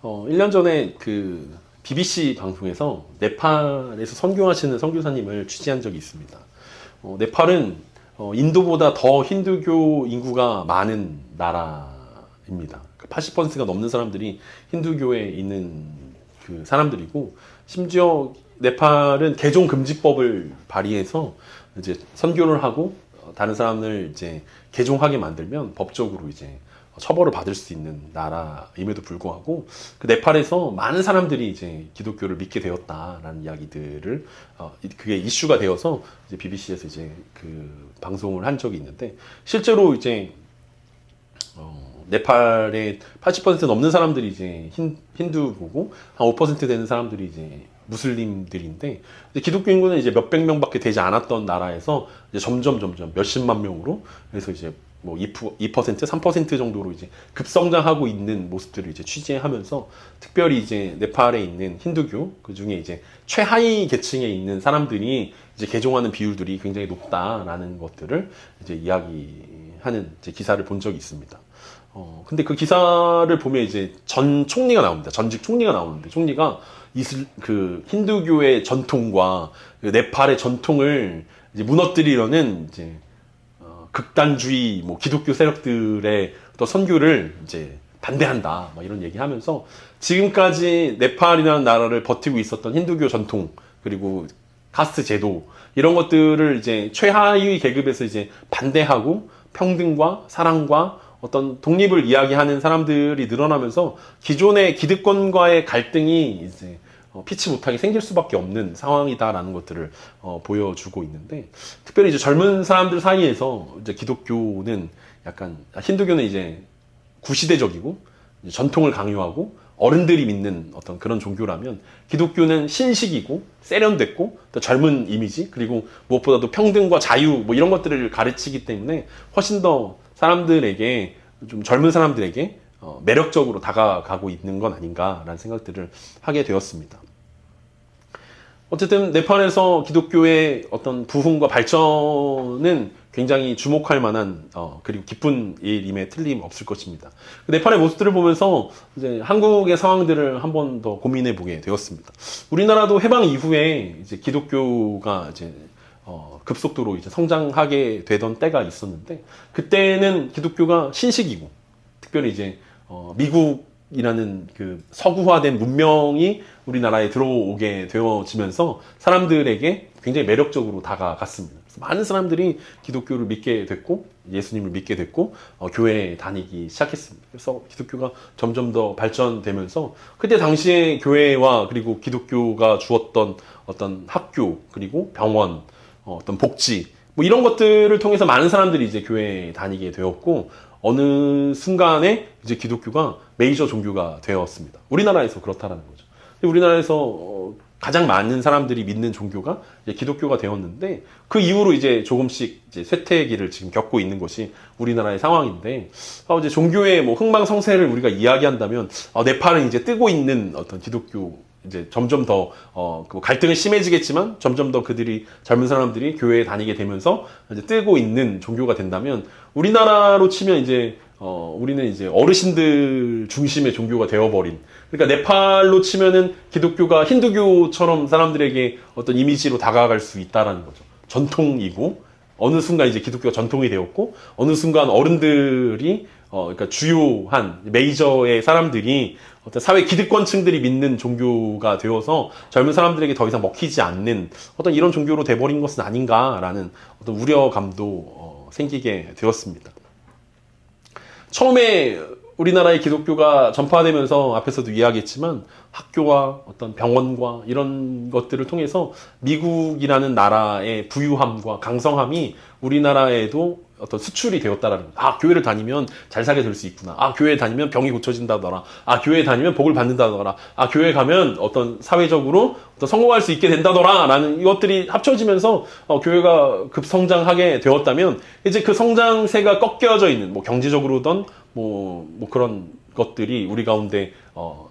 1년 전에 그 BBC 방송에서 네팔에서 선교하시는 선교사님을 취재한 적이 있습니다. 네팔은 인도보다 더 힌두교 인구가 많은 나라입니다. 80%가 넘는 사람들이 힌두교에 있는 그 사람들이고, 심지어 네팔은 개종 금지법을 발의해서 이제 선교를 하고 다른 사람을 이제 개종하게 만들면 법적으로 이제 처벌을 받을 수 있는 나라임에도 불구하고 그 네팔에서 많은 사람들이 이제 기독교를 믿게 되었다라는 이야기들을 그게 이슈가 되어서 이제 BBC에서 이제 그 방송을 한 적이 있는데, 실제로 이제 네팔의 80% 넘는 사람들이 이제 힌두교고 한 5% 되는 사람들이 이제 무슬림들인데, 기독교 인구는 이제 몇백 명밖에 되지 않았던 나라에서 이제 점점 몇십만 명으로, 그래서 이제 뭐 2%, 3% 정도로 이제 급성장하고 있는 모습들을 이제 취재하면서, 특별히 이제 네팔에 있는 힌두교, 그 중에 이제 최하위 계층에 있는 사람들이 이제 개종하는 비율들이 굉장히 높다라는 것들을 이제 이야기하는 이제 기사를 본 적이 있습니다. 근데 그 기사를 보면 이제 전 총리가 나옵니다. 전직 총리가 나오는데, 총리가 그 힌두교의 전통과 그 네팔의 전통을 이제 무너뜨리려는 이제 극단주의 뭐 기독교 세력들의 또 선교를 이제 반대한다, 막 이런 얘기하면서 지금까지 네팔이라는 나라를 버티고 있었던 힌두교 전통, 그리고 카스트 제도, 이런 것들을 이제 최하위 계급에서 이제 반대하고 평등과 사랑과 어떤 독립을 이야기하는 사람들이 늘어나면서 기존의 기득권과의 갈등이 이제 피치 못하게 생길 수밖에 없는 상황이다라는 것들을 보여주고 있는데, 특별히 이제 젊은 사람들 사이에서 이제 기독교는 약간, 힌두교는 이제 구시대적이고 이제 전통을 강요하고 어른들이 믿는 어떤 그런 종교라면, 기독교는 신식이고 세련됐고 또 젊은 이미지, 그리고 무엇보다도 평등과 자유 뭐 이런 것들을 가르치기 때문에 훨씬 더 사람들에게, 좀 젊은 사람들에게 매력적으로 다가가고 있는 건 아닌가라는 생각들을 하게 되었습니다. 어쨌든 네팔에서 기독교의 어떤 부흥과 발전은 굉장히 주목할 만한 그리고 기쁜 일임에 틀림없을 것입니다. 네팔의 모습들을 보면서 이제 한국의 상황들을 한 번 더 고민해 보게 되었습니다. 우리나라도 해방 이후에 이제 기독교가 이제 급속도로 이제 성장하게 되던 때가 있었는데, 그때는 기독교가 신식이고, 특별히 이제 미국이라는 그 서구화된 문명이 우리나라에 들어오게 되어지면서 사람들에게 굉장히 매력적으로 다가갔습니다. 그래서 많은 사람들이 기독교를 믿게 됐고, 예수님을 믿게 됐고, 교회에 다니기 시작했습니다. 그래서 기독교가 점점 더 발전되면서 그때 당시에 교회와 그리고 기독교가 주었던 어떤 학교, 그리고 병원, 어떤 복지, 뭐 이런 것들을 통해서 많은 사람들이 이제 교회에 다니게 되었고, 어느 순간에 이제 기독교가 메이저 종교가 되었습니다. 우리나라에서 그렇다라는 거죠. 우리나라에서 가장 많은 사람들이 믿는 종교가 이제 기독교가 되었는데, 그 이후로 이제 조금씩 이제 쇠퇴기를 지금 겪고 있는 것이 우리나라의 상황인데, 이제 종교의 뭐 흥망성쇠를 우리가 이야기한다면, 네팔은 이제 뜨고 있는 어떤 기독교, 이제 점점 더 그 갈등은 심해지겠지만 점점 더 그들이, 젊은 사람들이 교회에 다니게 되면서 이제 뜨고 있는 종교가 된다면, 우리나라로 치면 이제 우리는 이제 어르신들 중심의 종교가 되어버린, 그러니까 네팔로 치면은 기독교가 힌두교처럼 사람들에게 어떤 이미지로 다가갈 수 있다라는 거죠. 전통이고, 어느 순간 이제 기독교가 전통이 되었고, 어느 순간 어른들이 그러니까 주요한 메이저의 사람들이 어떤 사회 기득권층들이 믿는 종교가 되어서 젊은 사람들에게 더 이상 먹히지 않는 어떤 이런 종교로 돼버린 것은 아닌가라는 어떤 우려감도 생기게 되었습니다. 처음에 우리나라의 기독교가 전파되면서 앞에서도 이야기했지만 학교와 어떤 병원과 이런 것들을 통해서 미국이라는 나라의 부유함과 강성함이 우리나라에도 어떤 수출이 되었다라는 거죠. 교회를 다니면 잘 살게 될 수 있구나. 교회에 다니면 병이 고쳐진다더라. 교회에 다니면 복을 받는다더라. 교회에 가면 어떤 사회적으로 어떤 성공할 수 있게 된다더라. 라는 이것들이 합쳐지면서 교회가 급성장하게 되었다면, 이제 그 성장세가 꺾여져 있는, 뭐 경제적으로든 뭐 그런 것들이 우리 가운데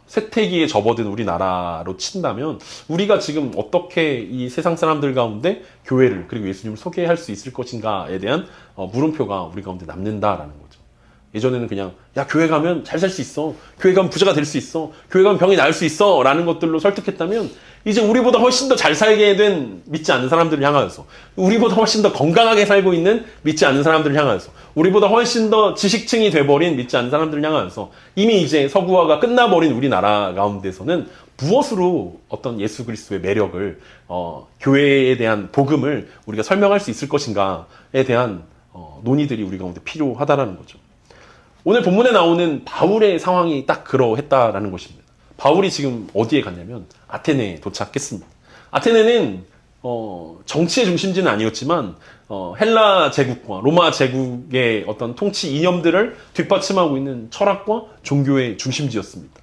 쇠퇴기에 접어든 우리나라로 친다면, 우리가 지금 어떻게 이 세상 사람들 가운데 교회를, 그리고 예수님을 소개할 수 있을 것인가에 대한 물음표가 우리 가운데 남는다라는 거죠. 예전에는 그냥 야 교회 가면 잘 살 수 있어, 교회 가면 부자가 될 수 있어, 교회 가면 병이 나을 수 있어 라는 것들로 설득했다면 이제 우리보다 훨씬 더 잘 살게 된 믿지 않는 사람들을 향하여서, 우리보다 훨씬 더 건강하게 살고 있는 믿지 않는 사람들을 향하여서, 우리보다 훨씬 더 지식층이 돼버린 믿지 않는 사람들을 향하여서 이미 이제 서구화가 끝나버린 우리나라 가운데서는 무엇으로 어떤 예수 그리스도의 매력을 교회에 대한 복음을 우리가 설명할 수 있을 것인가에 대한 논의들이 우리 가운데 필요하다라는 거죠. 오늘 본문에 나오는 바울의 상황이 딱 그러했다라는 것입니다. 바울이 지금 어디에 갔냐면 아테네에 도착했습니다. 아테네는 정치의 중심지는 아니었지만 헬라 제국과 로마 제국의 어떤 통치 이념들을 뒷받침하고 있는 철학과 종교의 중심지였습니다.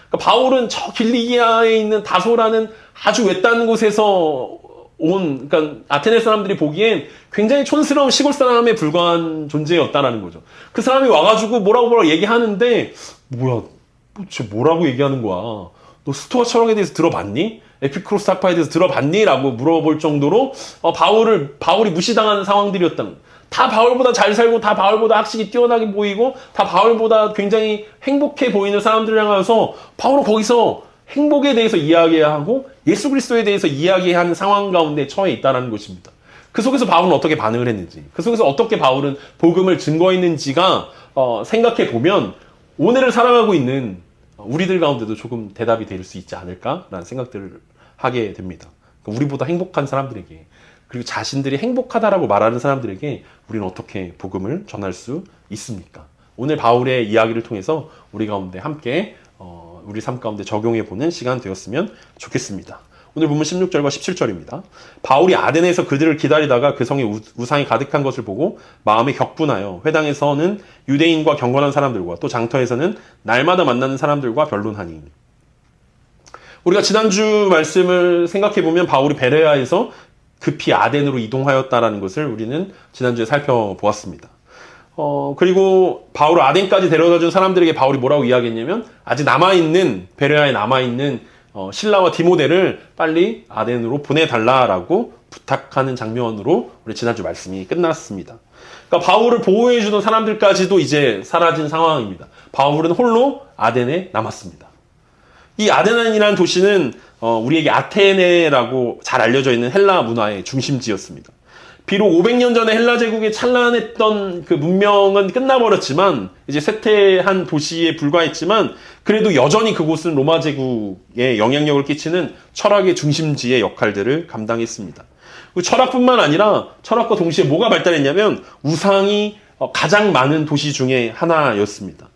그러니까 바울은 저 길리기아에 있는 다소라는 아주 외딴 곳에서 그러니까 아테네 사람들이 보기엔 굉장히 촌스러운 시골 사람에 불과한 존재였다라는 거죠. 그 사람이 와가지고 뭐라고 얘기하는데, 뭐야, 도대체 뭐라고 얘기하는 거야? 너 스토아 철학에 대해서 들어봤니? 에피크로스 학파에 대해서 들어봤니? 라고 물어볼 정도로 바울이 무시당하는 상황들이었다는 거예요. 다 바울보다 잘 살고, 다 바울보다 학식이 뛰어나게 보이고, 다 바울보다 굉장히 행복해 보이는 사람들을 향해서 바울은 거기서 행복에 대해서 이야기하고 예수 그리스도에 대해서 이야기하는 상황 가운데 처해 있다는 것입니다. 그 속에서 바울은 어떻게 반응을 했는지, 그 속에서 어떻게 바울은 복음을 증거했는지가 생각해 보면 오늘을 살아가고 있는 우리들 가운데도 조금 대답이 될 수 있지 않을까라는 생각들을 하게 됩니다. 우리보다 행복한 사람들에게, 그리고 자신들이 행복하다라고 말하는 사람들에게 우리는 어떻게 복음을 전할 수 있습니까? 오늘 바울의 이야기를 통해서 우리 가운데 함께 우리 삶 가운데 적용해보는 시간 되었으면 좋겠습니다. 오늘 본문 16절과 17절입니다. 바울이 아데네에서 그들을 기다리다가 그 성에 우상이 가득한 것을 보고 마음에 격분하여 회당에서는 유대인과 경건한 사람들과 또 장터에서는 날마다 만나는 사람들과 변론하니. 우리가 지난주 말씀을 생각해보면 바울이 베레아에서 급히 아덴으로 이동하였다라는 것을 우리는 지난주에 살펴보았습니다. 그리고 바울을 아덴까지 데려다준 사람들에게 바울이 뭐라고 이야기했냐면 아직 베레아에 남아있는 신라와 디모데를 빨리 아덴으로 보내달라라고 부탁하는 장면으로 우리 지난주 말씀이 끝났습니다. 그러니까 바울을 보호해주던 사람들까지도 이제 사라진 상황입니다. 바울은 홀로 아덴에 남았습니다. 이 아데나이라는 도시는 우리에게 아테네라고 잘 알려져 있는 헬라 문화의 중심지였습니다. 비록 500년 전에 헬라 제국의 찬란했던 그 문명은 끝나버렸지만 이제 쇠퇴한 도시에 불과했지만 그래도 여전히 그곳은 로마 제국에 영향력을 끼치는 철학의 중심지의 역할들을 감당했습니다. 철학뿐만 아니라 철학과 동시에 뭐가 발달했냐면 우상이 가장 많은 도시 중에 하나였습니다.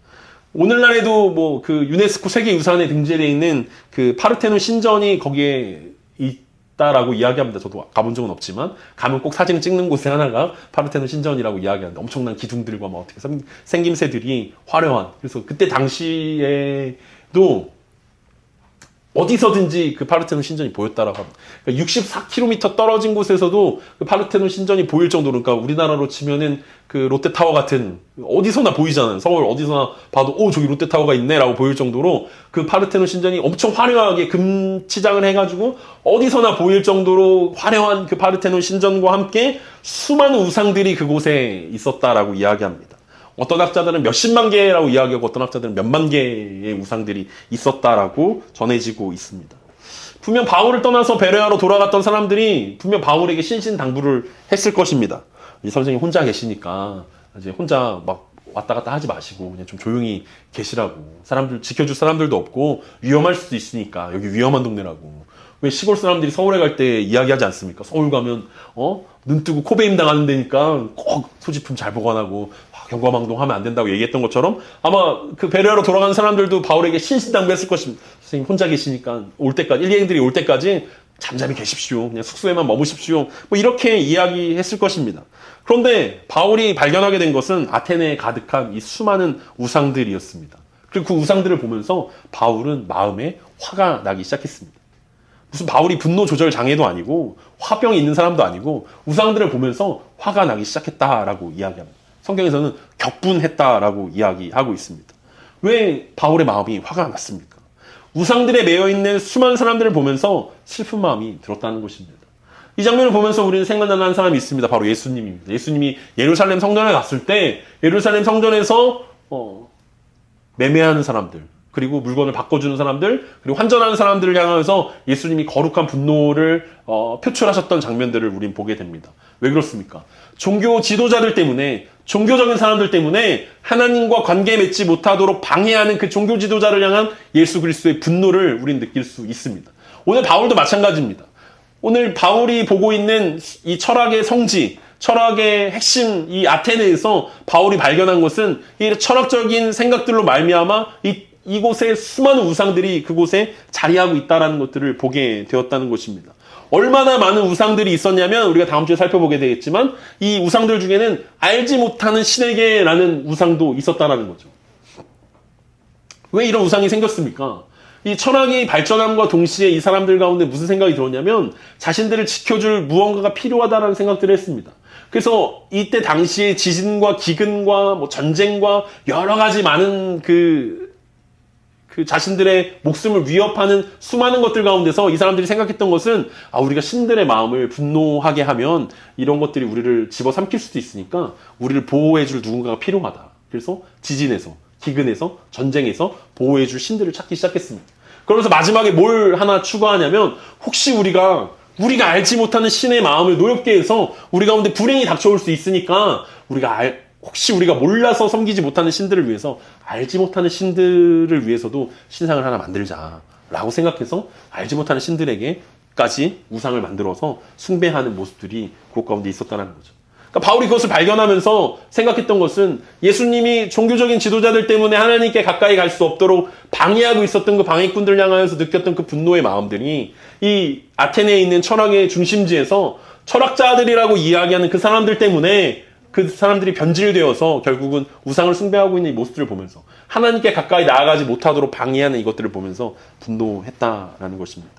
오늘날에도 뭐 그 유네스코 세계유산에 등재되어 있는 그 파르테논 신전이 거기에 있다라고 이야기합니다. 저도 가본 적은 없지만 가면 꼭 사진을 찍는 곳에 하나가 파르테논 신전이라고 이야기하는데 엄청난 기둥들과 막 어떻게 생김새들이 화려한, 그래서 그때 당시에도 어디서든지 그 파르테논 신전이 보였다라고 합니다. 그러니까 64km 떨어진 곳에서도 그 파르테논 신전이 보일 정도로, 그러니까 우리나라로 치면은 그 롯데타워 같은, 어디서나 보이잖아요. 서울 어디서나 봐도 저기 롯데타워가 있네라고 보일 정도로 그 파르테논 신전이 엄청 화려하게 금치장을 해가지고 어디서나 보일 정도로 화려한 그 파르테논 신전과 함께 수많은 우상들이 그곳에 있었다라고 이야기합니다. 어떤 학자들은 몇십만 개라고 이야기하고 어떤 학자들은 몇만 개의 우상들이 있었다라고 전해지고 있습니다. 분명 바울을 떠나서 베레아로 돌아갔던 사람들이 분명 바울에게 신신당부를 했을 것입니다. 이 선생님 혼자 계시니까 이제 혼자 막 왔다 갔다 하지 마시고 그냥 좀 조용히 계시라고, 사람들 지켜줄 사람들도 없고 위험할 수도 있으니까 여기 위험한 동네라고. 왜 시골 사람들이 서울에 갈 때 이야기하지 않습니까? 서울 가면 눈 뜨고 코베임 당하는 데니까 꼭 소지품 잘 보관하고 경거망동하면 안 된다고 얘기했던 것처럼 아마 그 베레아로 돌아가는 사람들도 바울에게 신신당부했을 것입니다. 선생님 혼자 계시니까 올 때까지, 일행들이 올 때까지 잠잠히 계십시오. 그냥 숙소에만 머무십시오. 뭐 이렇게 이야기했을 것입니다. 그런데 바울이 발견하게 된 것은 아테네에 가득한 이 수많은 우상들이었습니다. 그리고 그 우상들을 보면서 바울은 마음에 화가 나기 시작했습니다. 무슨 바울이 분노 조절 장애도 아니고 화병이 있는 사람도 아니고 우상들을 보면서 화가 나기 시작했다라고 이야기합니다. 성경에서는 격분했다라고 이야기하고 있습니다. 왜 바울의 마음이 화가 났습니까? 우상들에 매여있는 수많은 사람들을 보면서 슬픈 마음이 들었다는 것입니다. 이 장면을 보면서 우리는 생각나는 한 사람이 있습니다. 바로 예수님입니다. 예수님이 예루살렘 성전에 갔을 때 예루살렘 성전에서 매매하는 사람들, 그리고 물건을 바꿔주는 사람들, 그리고 환전하는 사람들을 향해서 예수님이 거룩한 분노를 표출하셨던 장면들을 우린 보게 됩니다. 왜 그렇습니까? 종교 지도자들 때문에, 종교적인 사람들 때문에 하나님과 관계 맺지 못하도록 방해하는 그 종교 지도자를 향한 예수 그리스도의 분노를 우린 느낄 수 있습니다. 오늘 바울도 마찬가지입니다. 오늘 바울이 보고 있는 이 철학의 성지, 철학의 핵심, 이 아테네에서 바울이 발견한 것은 이 철학적인 생각들로 말미암아 이곳에 수많은 우상들이 그곳에 자리하고 있다는 것들을 보게 되었다는 것입니다. 얼마나 많은 우상들이 있었냐면 우리가 다음 주에 살펴보게 되겠지만 이 우상들 중에는 알지 못하는 신에게라는 우상도 있었다는 거죠. 왜 이런 우상이 생겼습니까? 이 철학이 발전함과 동시에 이 사람들 가운데 무슨 생각이 들었냐면 자신들을 지켜줄 무언가가 필요하다는 생각들을 했습니다. 그래서 이때 당시에 지진과 기근과 뭐 전쟁과 여러 가지 많은 그 자신들의 목숨을 위협하는 수많은 것들 가운데서 이 사람들이 생각했던 것은 우리가 신들의 마음을 분노하게 하면 이런 것들이 우리를 집어삼킬 수도 있으니까 우리를 보호해줄 누군가가 필요하다. 그래서 지진에서, 기근에서, 전쟁에서 보호해줄 신들을 찾기 시작했습니다. 그러면서 마지막에 뭘 하나 추가하냐면 혹시 우리가 알지 못하는 신의 마음을 노엽게 해서 우리 가운데 불행이 닥쳐올 수 있으니까 혹시 우리가 몰라서 섬기지 못하는 신들을 위해서 알지 못하는 신들을 위해서도 신상을 하나 만들자라고 생각해서 알지 못하는 신들에게까지 우상을 만들어서 숭배하는 모습들이 그곳 가운데 있었다는 거죠. 그러니까 바울이 그것을 발견하면서 생각했던 것은 예수님이 종교적인 지도자들 때문에 하나님께 가까이 갈 수 없도록 방해하고 있었던 그 방해꾼들을 향하여서 느꼈던 그 분노의 마음들이 이 아테네에 있는 철학의 중심지에서 철학자들이라고 이야기하는 그 사람들 때문에 그 사람들이 변질되어서 결국은 우상을 숭배하고 있는 이 모습들을 보면서 하나님께 가까이 나아가지 못하도록 방해하는 이것들을 보면서 분노했다라는 것입니다.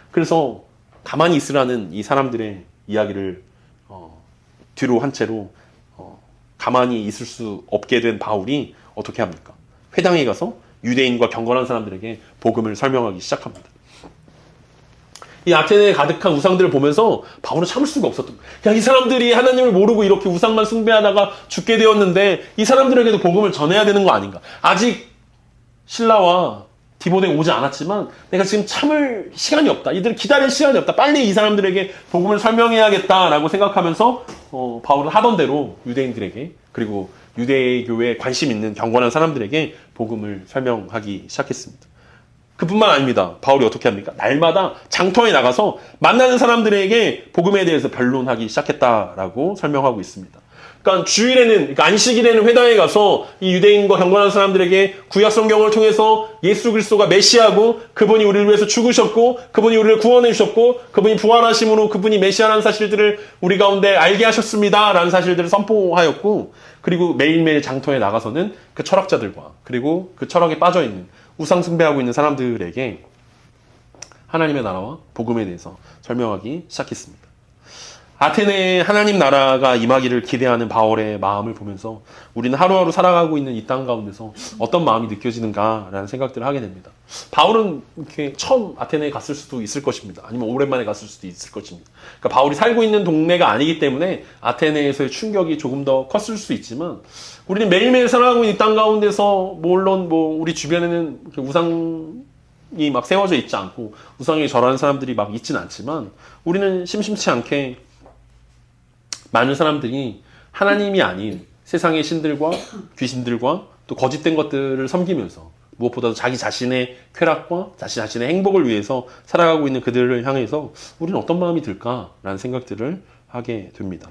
그래서 가만히 있으라는 이 사람들의 이야기를 뒤로 한 채로 가만히 있을 수 없게 된 바울이 어떻게 합니까? 회당에 가서 유대인과 경건한 사람들에게 복음을 설명하기 시작합니다. 이 아테네에 가득한 우상들을 보면서 바울은 참을 수가 없었던 거예요. 이 사람들이 하나님을 모르고 이렇게 우상만 숭배하다가 죽게 되었는데 이 사람들에게도 복음을 전해야 되는 거 아닌가? 아직 신라와 디모데 오지 않았지만 내가 지금 참을 시간이 없다. 이들을 기다릴 시간이 없다. 빨리 이 사람들에게 복음을 설명해야겠다라고 생각하면서 바울은 하던 대로 유대인들에게 그리고 유대교에 관심 있는 경건한 사람들에게 복음을 설명하기 시작했습니다. 그뿐만 아닙니다. 바울이 어떻게 합니까? 날마다 장터에 나가서 만나는 사람들에게 복음에 대해서 변론하기 시작했다라고 설명하고 있습니다. 그러니까 주일에는, 그러니까 안식일에는 회당에 가서 이 유대인과 경건한 사람들에게 구약 성경을 통해서 예수 그리스도가 메시아고 그분이 우리를 위해서 죽으셨고 그분이 우리를 구원해 주셨고 그분이 부활하심으로 그분이 메시아라는 사실들을 우리 가운데 알게 하셨습니다. 라는 사실들을 선포하였고 그리고 매일매일 장터에 나가서는 그 철학자들과 그리고 그 철학에 빠져있는 우상 숭배하고 있는 사람들에게 하나님의 나라와 복음에 대해서 설명하기 시작했습니다. 아테네에 하나님 나라가 임하기를 기대하는 바울의 마음을 보면서 우리는 하루하루 살아가고 있는 이 땅 가운데서 어떤 마음이 느껴지는가라는 생각들을 하게 됩니다. 바울은 이렇게 처음 아테네에 갔을 수도 있을 것입니다. 아니면 오랜만에 갔을 수도 있을 것입니다. 그러니까 바울이 살고 있는 동네가 아니기 때문에 아테네에서의 충격이 조금 더 컸을 수 있지만 우리는 매일매일 살아가고 있는 이 땅 가운데서 물론 우리 주변에는 우상이 막 세워져 있지 않고 우상에 절하는 사람들이 막 있지는 않지만 우리는 심심치 않게 많은 사람들이 하나님이 아닌 세상의 신들과 귀신들과 또 거짓된 것들을 섬기면서 무엇보다도 자기 자신의 쾌락과 자신의 행복을 위해서 살아가고 있는 그들을 향해서 우리는 어떤 마음이 들까라는 생각들을 하게 됩니다.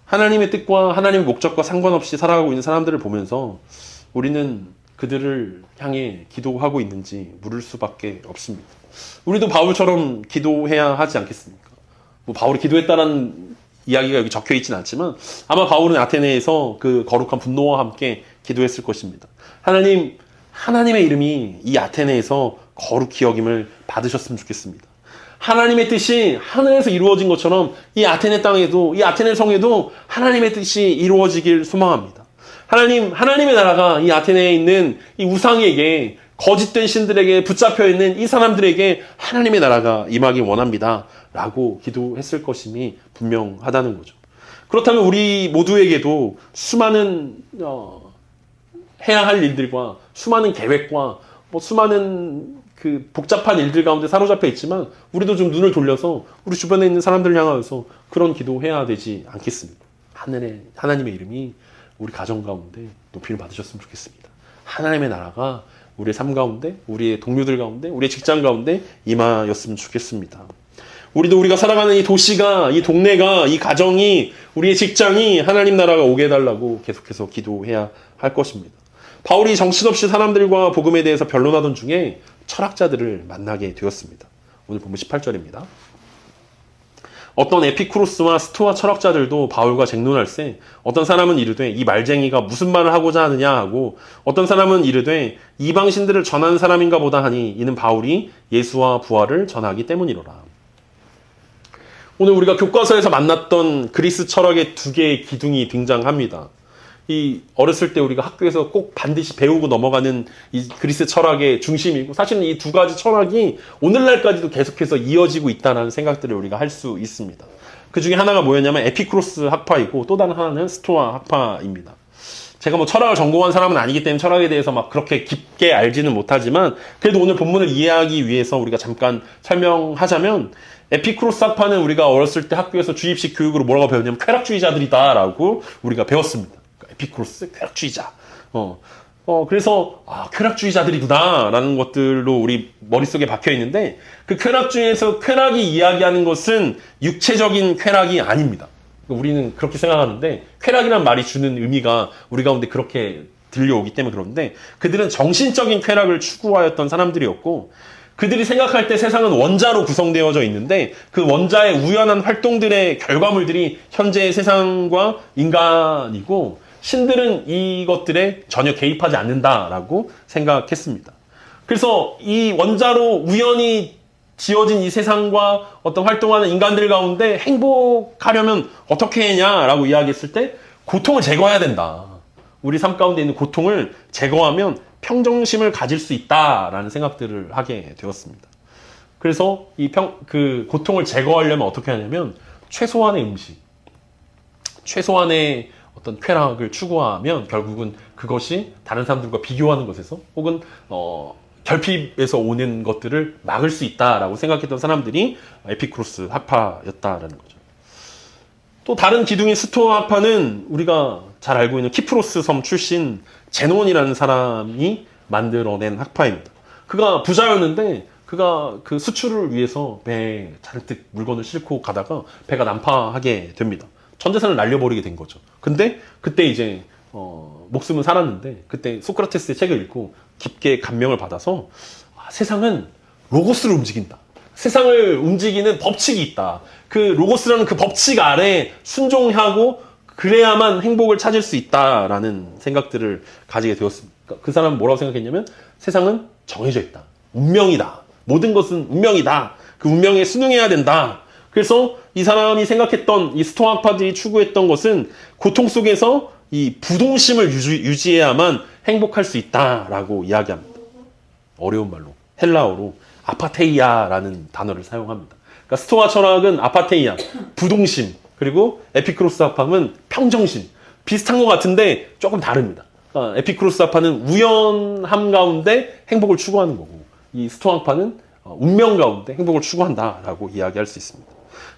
하나님의 뜻과 하나님의 목적과 상관없이 살아가고 있는 사람들을 보면서 우리는 그들을 향해 기도하고 있는지 물을 수밖에 없습니다. 우리도 바울처럼 기도해야 하지 않겠습니까? 바울이 기도했다는 이야기가 여기 적혀 있지는 않지만 아마 바울은 아테네에서 그 거룩한 분노와 함께 기도했을 것입니다. 하나님의 이름이 이 아테네에서 거룩히 여김을 받으셨으면 좋겠습니다. 하나님의 뜻이 하늘에서 이루어진 것처럼 이 아테네 땅에도, 이 아테네 성에도 하나님의 뜻이 이루어지길 소망합니다. 하나님의 나라가 이 아테네에 있는 이 우상에게 거짓된 신들에게 붙잡혀 있는 이 사람들에게 하나님의 나라가 임하기 원합니다. 라고 기도했을 것임이 분명하다는 거죠. 그렇다면 우리 모두에게도 수많은 해야 할 일들과 수많은 계획과 뭐 수많은 그 복잡한 일들 가운데 사로잡혀 있지만 우리도 좀 눈을 돌려서 우리 주변에 있는 사람들을 향하여서 그런 기도해야 되지 않겠습니까? 하나님의 이름이 우리 가정 가운데 높이를 받으셨으면 좋겠습니다. 하나님의 나라가 우리의 삶 가운데, 우리의 동료들 가운데, 우리의 직장 가운데 임하였으면 좋겠습니다. 우리가 살아가는 이 도시가, 이 동네가, 이 가정이, 우리의 직장이 하나님 나라가 오게 해달라고 계속해서 기도해야 할 것입니다. 바울이 정신없이 사람들과 복음에 대해서 변론하던 중에 철학자들을 만나게 되었습니다. 오늘 본문 18절입니다. 어떤 에피쿠로스와 스토아 철학자들도 바울과 쟁론할세 어떤 사람은 이르되 이 말쟁이가 무슨 말을 하고자 하느냐 하고 어떤 사람은 이르되 이방신들을 전하는 사람인가 보다 하니 이는 바울이 예수와 부활을 전하기 때문이로라. 오늘 우리가 교과서에서 만났던 그리스 철학의 두 개의 기둥이 등장합니다. 이 어렸을 때 우리가 학교에서 꼭 반드시 배우고 넘어가는 이 그리스 철학의 중심이고 사실은 이 두 가지 철학이 오늘날까지도 계속해서 이어지고 있다는 생각들을 우리가 할 수 있습니다. 그 중에 하나가 뭐였냐면 에피쿠로스 학파이고 또 다른 하나는 스토아 학파입니다. 제가 뭐 철학을 전공한 사람은 아니기 때문에 철학에 대해서 막 그렇게 깊게 알지는 못하지만 그래도 오늘 본문을 이해하기 위해서 우리가 잠깐 설명하자면 에피쿠로스 학파는 우리가 어렸을 때 학교에서 주입식 교육으로 뭐라고 배웠냐면 쾌락주의자들이다라고 우리가 배웠습니다. 에피쿠로스 쾌락주의자. 그래서 쾌락주의자들이구나라는 것들로 우리 머릿속에 박혀 있는데 그 쾌락주의에서 쾌락이 이야기하는 것은 육체적인 쾌락이 아닙니다. 우리는 그렇게 생각하는데 쾌락이란 말이 주는 의미가 우리 가운데 그렇게 들려오기 때문에 그런데 그들은 정신적인 쾌락을 추구하였던 사람들이었고 그들이 생각할 때 세상은 원자로 구성되어져 있는데 그 원자의 우연한 활동들의 결과물들이 현재의 세상과 인간이고 신들은 이것들에 전혀 개입하지 않는다라고 생각했습니다. 그래서 이 원자로 우연히 지어진 이 세상과 어떤 활동하는 인간들 가운데 행복하려면 어떻게 해냐라고 이야기했을 때 고통을 제거해야 된다. 우리 삶 가운데 있는 고통을 제거하면 평정심을 가질 수 있다라는 생각들을 하게 되었습니다. 그래서 그 고통을 제거하려면 어떻게 하냐면 최소한의 음식, 최소한의 어떤 쾌락을 추구하면 결국은 그것이 다른 사람들과 비교하는 것에서 혹은 결핍에서 오는 것들을 막을 수 있다라고 생각했던 사람들이 에피쿠로스 학파였다라는 거죠. 또 다른 기둥인 스토아 학파는 우리가 잘 알고 있는 키프로스 섬 출신 제논이라는 사람이 만들어낸 학파입니다. 그가 부자였는데 그가 그 수출을 위해서 배에 잔뜩 물건을 싣고 가다가 배가 난파하게 됩니다. 전 재산을 날려버리게 된 거죠. 근데 그때 이제 목숨은 살았는데 그때 소크라테스의 책을 읽고 깊게 감명을 받아서 세상은 로고스를 움직인다. 세상을 움직이는 법칙이 있다. 그 로고스라는 그 법칙 아래 순종하고 그래야만 행복을 찾을 수 있다라는 생각들을 가지게 되었습니다. 그 사람은 뭐라고 생각했냐면 세상은 정해져 있다. 운명이다. 모든 것은 운명이다. 그 운명에 순응해야 된다. 그래서 이 사람이 생각했던 이 스토아 학파들이 추구했던 것은 고통 속에서 이 부동심을 유지해야만 행복할 수 있다라고 이야기합니다. 어려운 말로 헬라어로 아파테이아라는 단어를 사용합니다. 그러니까 스토아 철학은 아파테이아, 부동심, 그리고 에피쿠로스 학파는 평정심. 비슷한 것 같은데 조금 다릅니다. 그러니까 에피쿠로스 학파는 우연함 가운데 행복을 추구하는 거고 이 스토아 학파는 운명 가운데 행복을 추구한다라고 이야기할 수 있습니다.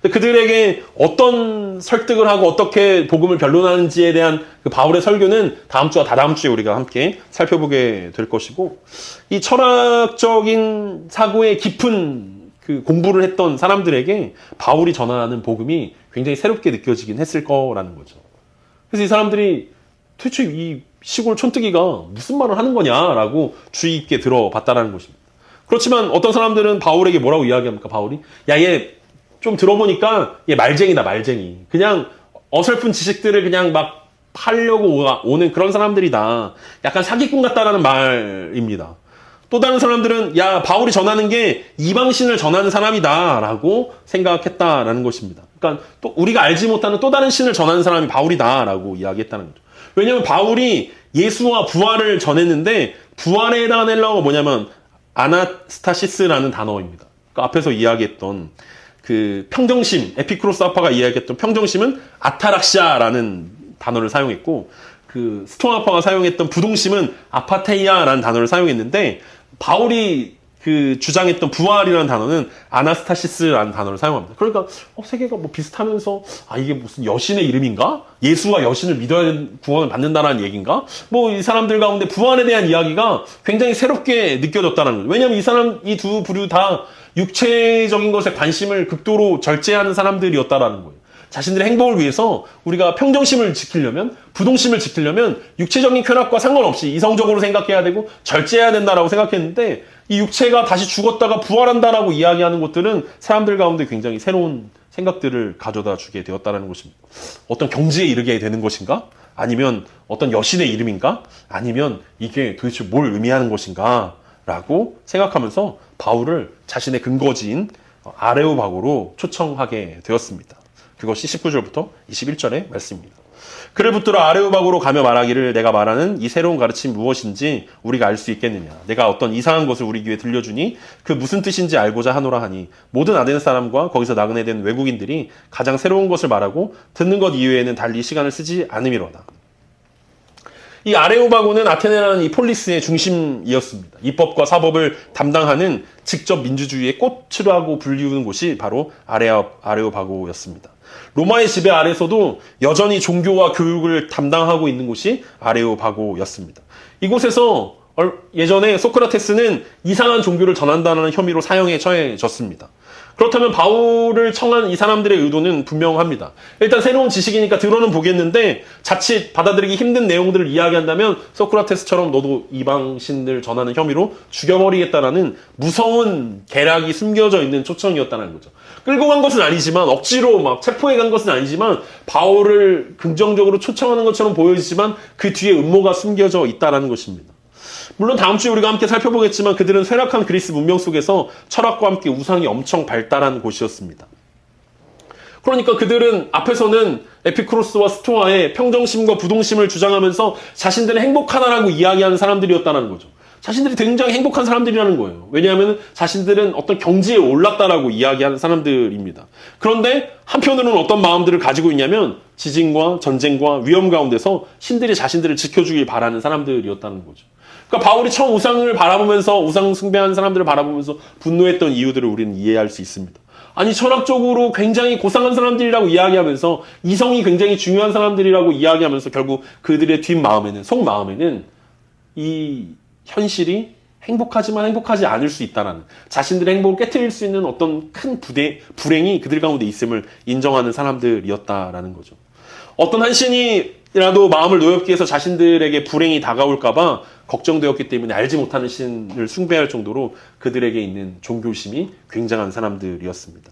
그들에게 어떤 설득을 하고 어떻게 복음을 변론하는지에 대한 그 바울의 설교는 다음 주와 다다음 주에 우리가 함께 살펴보게 될 것이고 이 철학적인 사고에 깊은 그 공부를 했던 사람들에게 바울이 전하는 복음이 굉장히 새롭게 느껴지긴 했을 거라는 거죠. 그래서 이 사람들이 도대체 이 시골 촌뜨기가 무슨 말을 하는 거냐라고 주의 깊게 들어봤다라는 것입니다. 그렇지만 어떤 사람들은 바울에게 뭐라고 이야기합니까? 바울이 얘 좀 들어보니까 얘 말쟁이다, 말쟁이. 그냥 어설픈 지식들을 그냥 막 팔려고 오는 그런 사람들이다. 약간 사기꾼 같다라는 말입니다. 또 다른 사람들은 바울이 전하는 게 이방신을 전하는 사람이다라고 생각했다라는 것입니다. 그러니까 또 우리가 알지 못하는 또 다른 신을 전하는 사람이 바울이다라고 이야기했다는 거죠. 왜냐하면 바울이 예수와 부활을 전했는데 부활에 해당하는 헬라어가 뭐냐면 아나스타시스라는 단어입니다. 그러니까 앞에서 이야기했던 그 평정심, 에피쿠로스 아파가 이야기했던 평정심은 아타락시아라는 단어를 사용했고, 그 스토아파가 사용했던 부동심은 아파테이아라는 단어를 사용했는데, 바울이 그 주장했던 부활이라는 단어는 아나스타시스라는 단어를 사용합니다. 그러니까 세 개가 뭐 비슷하면서 이게 무슨 여신의 이름인가? 예수와 여신을 믿어야 구원을 받는다라는 얘기인가? 뭐 이 사람들 가운데 부활에 대한 이야기가 굉장히 새롭게 느껴졌다는 거예요. 왜냐하면 이 두 부류 다 육체적인 것에 관심을 극도로 절제하는 사람들이었다라는 거예요. 자신들의 행복을 위해서 우리가 평정심을 지키려면, 부동심을 지키려면 육체적인 쾌락과 상관없이 이성적으로 생각해야 되고 절제해야 된다라고 생각했는데, 이 육체가 다시 죽었다가 부활한다라고 이야기하는 것들은 사람들 가운데 굉장히 새로운 생각들을 가져다 주게 되었다는 것입니다. 어떤 경지에 이르게 되는 것인가? 아니면 어떤 여신의 이름인가? 아니면 이게 도대체 뭘 의미하는 것인가? 라고 생각하면서 바울을 자신의 근거지인 아레오바고로 초청하게 되었습니다. 그것이 19절부터 21절의 말씀입니다. 그를 붙들어 아레오바고로 가며 말하기를, 내가 말하는 이 새로운 가르침이 무엇인지 우리가 알 수 있겠느냐. 내가 어떤 이상한 것을 우리 귀에 들려주니 그 무슨 뜻인지 알고자 하노라 하니, 모든 아덴 사람과 거기서 나그네 된 외국인들이 가장 새로운 것을 말하고 듣는 것 이외에는 달리 시간을 쓰지 않음이로다. 이 아레오바고는 아테네라는 이 폴리스의 중심이었습니다. 입법과 사법을 담당하는 직접 민주주의의 꽃이라고 불리우는 곳이 바로 아레오바고였습니다. 로마의 지배 아래서도 여전히 종교와 교육을 담당하고 있는 곳이 아레오바고였습니다. 이곳에서 예전에 소크라테스는 이상한 종교를 전한다는 혐의로 사형에 처해졌습니다. 그렇다면 바울을 청한 이 사람들의 의도는 분명합니다. 일단 새로운 지식이니까 들어는 보겠는데 자칫 받아들이기 힘든 내용들을 이야기한다면 소크라테스처럼 너도 이방신을 전하는 혐의로 죽여버리겠다라는 무서운 계략이 숨겨져 있는 초청이었다는 거죠. 끌고 간 것은 아니지만, 억지로 막 체포해 간 것은 아니지만, 바울을 긍정적으로 초청하는 것처럼 보여지지만 그 뒤에 음모가 숨겨져 있다는 것입니다. 물론 다음 주에 우리가 함께 살펴보겠지만 그들은 쇠락한 그리스 문명 속에서 철학과 함께 우상이 엄청 발달한 곳이었습니다. 그러니까 그들은 앞에서는 에피쿠로스와 스토아의 평정심과 부동심을 주장하면서 자신들은 행복하다라고 이야기하는 사람들이었다는 거죠. 자신들이 굉장히 행복한 사람들이라는 거예요. 왜냐하면 자신들은 어떤 경지에 올랐다라고 이야기하는 사람들입니다. 그런데 한편으로는 어떤 마음들을 가지고 있냐면 지진과 전쟁과 위험 가운데서 신들이 자신들을 지켜주길 바라는 사람들이었다는 거죠. 그러니까 바울이 처음 우상을 바라보면서, 우상 숭배하는 사람들을 바라보면서 분노했던 이유들을 우리는 이해할 수 있습니다. 아니, 철학적으로 굉장히 고상한 사람들이라고 이야기하면서, 이성이 굉장히 중요한 사람들이라고 이야기하면서 결국 그들의 뒷마음에는, 속마음에는 이 현실이 행복하지만 행복하지 않을 수 있다라는, 자신들의 행복을 깨트릴 수 있는 어떤 큰 불행이 그들 가운데 있음을 인정하는 사람들이었다라는 거죠. 어떤 한 신이라도 마음을 노엽게 해서 자신들에게 불행이 다가올까봐 걱정되었기 때문에 알지 못하는 신을 숭배할 정도로 그들에게 있는 종교심이 굉장한 사람들이었습니다.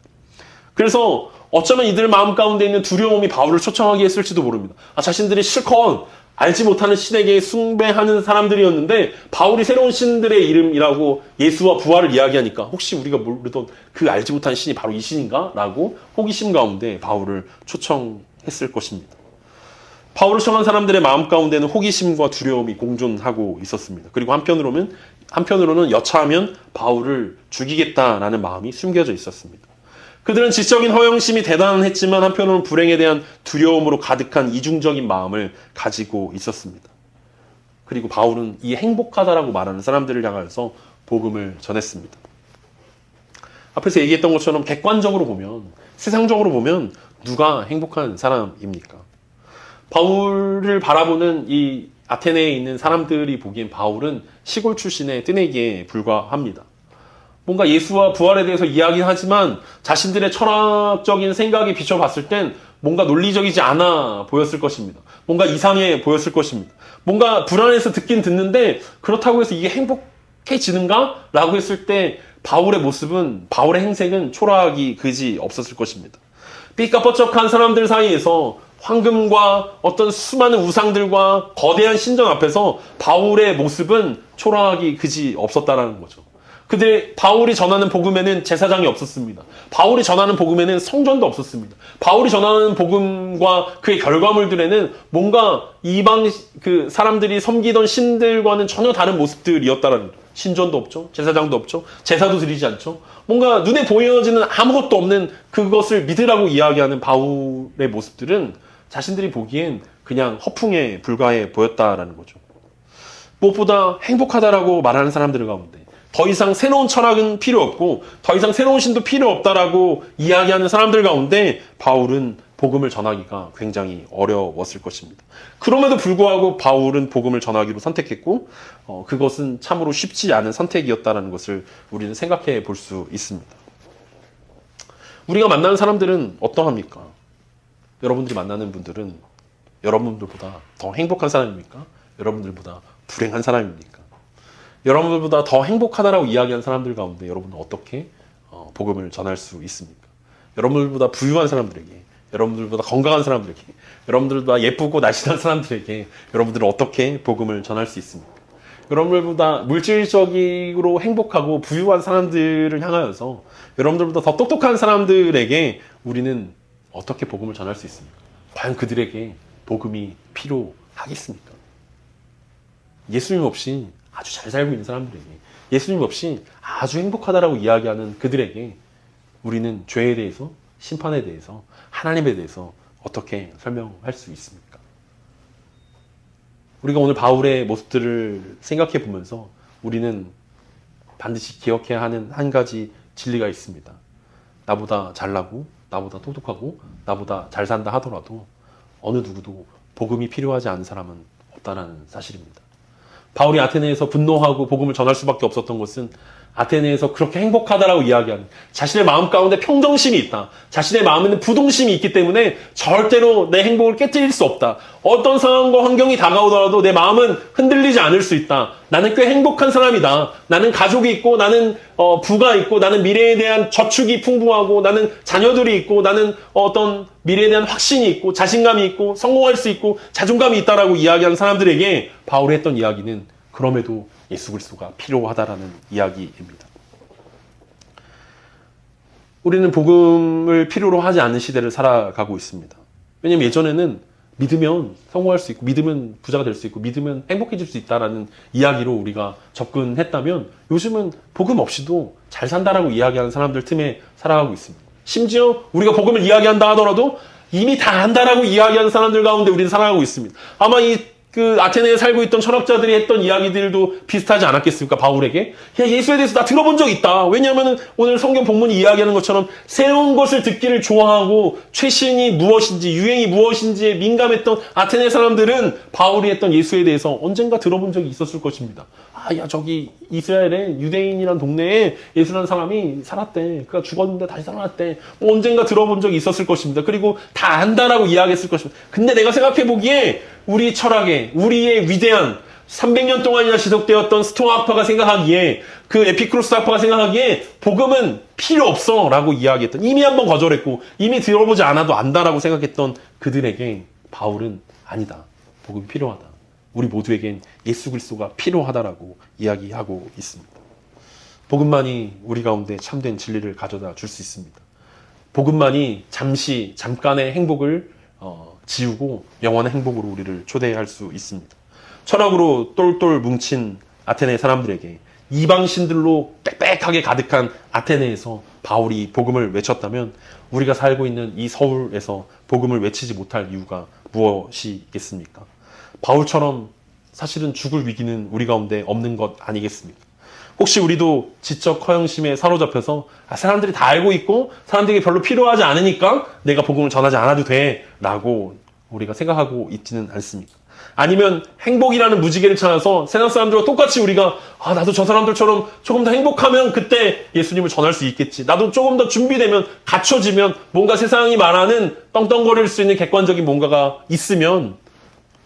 그래서 어쩌면 이들 마음 가운데 있는 두려움이 바울을 초청하게 했을지도 모릅니다. 자신들이 실컷 알지 못하는 신에게 숭배하는 사람들이었는데 바울이 새로운 신들의 이름이라고 예수와 부활을 이야기하니까 혹시 우리가 모르던 그 알지 못한 신이 바로 이 신인가? 라고 호기심 가운데 바울을 초청했을 것입니다. 바울을 청한 사람들의 마음 가운데는 호기심과 두려움이 공존하고 있었습니다. 그리고 한편으로는 여차하면 바울을 죽이겠다라는 마음이 숨겨져 있었습니다. 그들은 지적인 허영심이 대단했지만 한편으로는 불행에 대한 두려움으로 가득한 이중적인 마음을 가지고 있었습니다. 그리고 바울은 이 행복하다라고 말하는 사람들을 향하여서 복음을 전했습니다. 앞에서 얘기했던 것처럼 객관적으로 보면, 세상적으로 보면 누가 행복한 사람입니까? 바울을 바라보는 이 아테네에 있는 사람들이 보기엔 바울은 시골 출신의 뜨내기에 불과합니다. 뭔가 예수와 부활에 대해서 이야기하지만 자신들의 철학적인 생각에 비춰봤을 땐 뭔가 논리적이지 않아 보였을 것입니다. 뭔가 이상해 보였을 것입니다. 뭔가 불안해서 듣긴 듣는데 그렇다고 해서 이게 행복해지는가? 라고 했을 때 바울의 모습은, 바울의 행색은 초라하기 그지 없었을 것입니다. 삐까뻔쩍한 사람들 사이에서 황금과 어떤 수많은 우상들과 거대한 신전 앞에서 바울의 모습은 초라하기 그지 없었다라는 거죠. 바울이 전하는 복음에는 제사장이 없었습니다. 바울이 전하는 복음에는 성전도 없었습니다. 바울이 전하는 복음과 그의 결과물들에는 뭔가 이방 사람들이 섬기던 신들과는 전혀 다른 모습들이었다라는 거죠. 신전도 없죠. 제사장도 없죠. 제사도 드리지 않죠. 뭔가 눈에 보여지는 아무것도 없는 그것을 믿으라고 이야기하는 바울의 모습들은 자신들이 보기엔 그냥 허풍에 불과해 보였다라는 거죠. 무엇보다 행복하다라고 말하는 사람들 가운데 더 이상 새로운 철학은 필요 없고 더 이상 새로운 신도 필요 없다라고 이야기하는 사람들 가운데 바울은 복음을 전하기가 굉장히 어려웠을 것입니다. 그럼에도 불구하고 바울은 복음을 전하기로 선택했고 그것은 참으로 쉽지 않은 선택이었다는 것을 우리는 생각해 볼 수 있습니다. 우리가 만나는 사람들은 어떠합니까? 여러분들이 만나는 분들은 여러분들보다 더 행복한 사람입니까? 여러분들보다 불행한 사람입니까? 여러분들보다 더 행복하다라고 이야기하는 사람들 가운데 여러분은 어떻게 복음을 전할 수 있습니까? 여러분들보다 부유한 사람들에게, 여러분들보다 건강한 사람들에게, 여러분들보다 예쁘고 날씬한 사람들에게 여러분들은 어떻게 복음을 전할 수 있습니까? 여러분들보다 물질적으로 행복하고 부유한 사람들을 향하여서 여러분들보다 더 똑똑한 사람들에게 우리는 어떻게 복음을 전할 수 있습니까? 과연 그들에게 복음이 필요하겠습니까? 예수님 없이 아주 잘 살고 있는 사람들에게, 예수님 없이 아주 행복하다라고 이야기하는 그들에게 우리는 죄에 대해서, 심판에 대해서, 하나님에 대해서 어떻게 설명할 수 있습니까? 우리가 오늘 바울의 모습들을 생각해 보면서 우리는 반드시 기억해야 하는 한 가지 진리가 있습니다. 나보다 잘나고, 나보다 똑똑하고, 나보다 잘 산다 하더라도 어느 누구도 복음이 필요하지 않은 사람은 없다는 사실입니다. 바울이 아테네에서 분노하고 복음을 전할 수밖에 없었던 것은 아테네에서 그렇게 행복하다라고 이야기하는 자신의 마음 가운데 평정심이 있다. 자신의 마음에는 부동심이 있기 때문에 절대로 내 행복을 깨뜨릴 수 없다. 어떤 상황과 환경이 다가오더라도 내 마음은 흔들리지 않을 수 있다. 나는 꽤 행복한 사람이다. 나는 가족이 있고 나는 부가 있고 나는 미래에 대한 저축이 풍부하고 나는 자녀들이 있고 나는 어떤 미래에 대한 확신이 있고 자신감이 있고 성공할 수 있고 자존감이 있다라고 이야기하는 사람들에게 바울이 했던 이야기는 그럼에도 예수 그리스도가 필요하다라는 이야기입니다. 우리는 복음을 필요로 하지 않는 시대를 살아가고 있습니다. 왜냐하면 예전에는 믿으면 성공할 수 있고 믿으면 부자가 될 수 있고 믿으면 행복해질 수 있다라는 이야기로 우리가 접근했다면 요즘은 복음 없이도 잘 산다라고 이야기하는 사람들 틈에 살아가고 있습니다. 심지어 우리가 복음을 이야기한다 하더라도 이미 다 안다라고 이야기하는 사람들 가운데 우리는 살아가고 있습니다. 아마 아테네에 살고 있던 철학자들이 했던 이야기들도 비슷하지 않았겠습니까? 바울에게. 야, 예수에 대해서 나 들어본 적 있다. 왜냐하면 오늘 성경 본문이 이야기하는 것처럼 새로운 것을 듣기를 좋아하고 최신이 무엇인지, 유행이 무엇인지에 민감했던 아테네 사람들은 바울이 했던 예수에 대해서 언젠가 들어본 적이 있었을 것입니다. 저기 이스라엘의 유대인이란 동네에 예수라는 사람이 살았대. 그가 죽었는데 다시 살아났대. 언젠가 들어본 적이 있었을 것입니다. 그리고 다 안다라고 이야기했을 것입니다. 근데 내가 생각해 보기에 우리 철학에, 우리의 위대한 300년 동안이나 지속되었던 스토아 학파가 생각하기에, 그 에피쿠로스 학파가 생각하기에 복음은 필요 없어 라고 이야기했던, 이미 한번 거절했고 이미 들어보지 않아도 안다라고 생각했던 그들에게 바울은 아니다. 복음이 필요하다. 우리 모두에겐 예수 그리스도가 필요하다라고 이야기하고 있습니다. 복음만이 우리 가운데 참된 진리를 가져다 줄 수 있습니다. 복음만이 잠깐의 행복을 지우고 영원한 행복으로 우리를 초대할 수 있습니다. 철학으로 똘똘 뭉친 아테네 사람들에게, 이방신들로 빽빽하게 가득한 아테네에서 바울이 복음을 외쳤다면 우리가 살고 있는 이 서울에서 복음을 외치지 못할 이유가 무엇이겠습니까? 바울처럼 사실은 죽을 위기는 우리 가운데 없는 것 아니겠습니까? 혹시 우리도 지적 허영심에 사로잡혀서 사람들이 다 알고 있고 사람들에게 별로 필요하지 않으니까 내가 복음을 전하지 않아도 돼 라고 우리가 생각하고 있지는 않습니까? 아니면 행복이라는 무지개를 찾아서 세상 사람들과 똑같이 우리가 나도 저 사람들처럼 조금 더 행복하면 그때 예수님을 전할 수 있겠지. 나도 조금 더 준비되면, 갖춰지면, 뭔가 세상이 말하는 떵떵거릴 수 있는 객관적인 뭔가가 있으면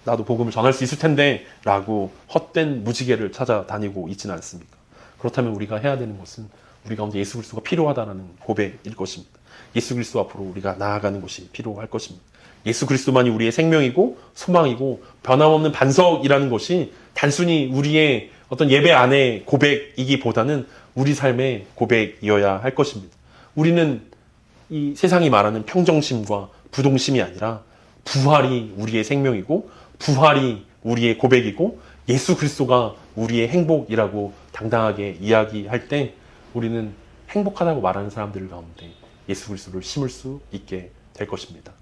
나도 복음을 전할 수 있을 텐데 라고 헛된 무지개를 찾아다니고 있지는 않습니까? 그렇다면 우리가 해야 되는 것은 우리 가운데 예수 그리스도가 필요하다는 고백일 것입니다. 예수 그리스도 앞으로 우리가 나아가는 것이 필요할 것입니다. 예수 그리스도만이 우리의 생명이고 소망이고 변함없는 반석이라는 것이 단순히 우리의 어떤 예배 안의 고백이기보다는 우리 삶의 고백이어야 할 것입니다. 우리는 이 세상이 말하는 평정심과 부동심이 아니라 부활이 우리의 생명이고 부활이 우리의 고백이고 예수 그리스도가 우리의 행복이라고 당당하게 이야기할 때 우리는 행복하다고 말하는 사람들 가운데 예수 그리스도를 심을 수 있게 될 것입니다.